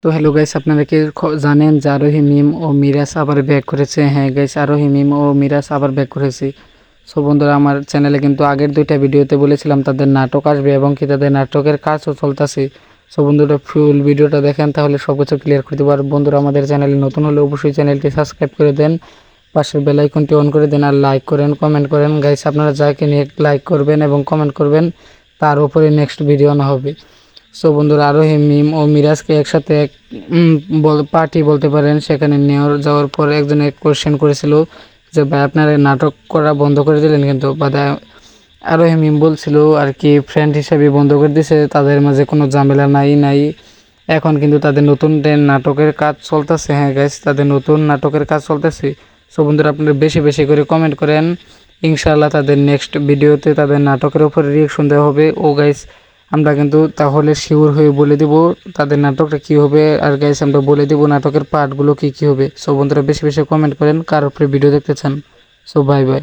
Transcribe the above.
তো hello guys, আপনারা কি জানেন যে আরোহী মিম ও মিরাজ আবার ব্যাক করেছে? হ্যাঁ গাইস, আরোহী মিম ও মিরাজ আবার ব্যাক করেছে। সো বন্ধুরা, আমার চ্যানেলে কিন্তু আগের দুইটা ভিডিওতে বলেছিলাম তাদের নাটক আসবে এবং কি তাদের নাটকের কাজও চলতেছে। সো বন্ধুরা, ফুল ভিডিওটা দেখেন, তাহলে সব কিছু ক্লিয়ার করতে পারবেন। বন্ধুরা, আমাদের চ্যানেলে নতুন হলে অবশ্যই চ্যানেলটি সাবস্ক্রাইব করে দেন, পাশের বেল আইকনটি অন করে দেন আর লাইক করেন, কমেন্ট করেন। গাইস, আপনারা যাকে নিয়ে লাইক করবেন এবং কমেন্ট করবেন তার উপরে নেক্সট ভিডিও আনা হবে। সো বন্ধুরা, আরোহী মিম ও মিরাজকে একসাথে এক পার্টি বলতে পারেন, সেখানে নিয়ে যাওয়ার পর একজন এক কোয়েশ্চেন করেছিল যে ভাই, আপনারা নাটক করা বন্ধ করে দিলেন, কিন্তু আরোহী মিম বলছিল আর কি ফ্রেন্ড হিসেবে বন্ধ করে দিছে, তাদের মাঝে কোনো ঝামেলা নাই। এখন কিন্তু তাদের নতুন নাটকের কাজ চলতেছে। হ্যাঁ গাইস, তাদের নতুন নাটকের কাজ চলতেছে। সো বন্ধুরা, আপনারা বেশি বেশি করে কমেন্ট করেন, ইনশাআল্লাহ তাদের নেক্সট ভিডিওতে তাদের নাটকের উপরে রিয়েকশন দেওয়া হবে। ও গাইস, আমরা কিন্তু তাহলে শিওর হয়ে বলে দিব তাদের নাটকটা কী হবে, আর গাইস আমরা বলে দিব নাটকের পার্টগুলো কী কী হবে। সো বন্ধুরা, বেশি বেশি কমেন্ট করেন কার উপরে ভিডিও দেখতে চান। So bye bye.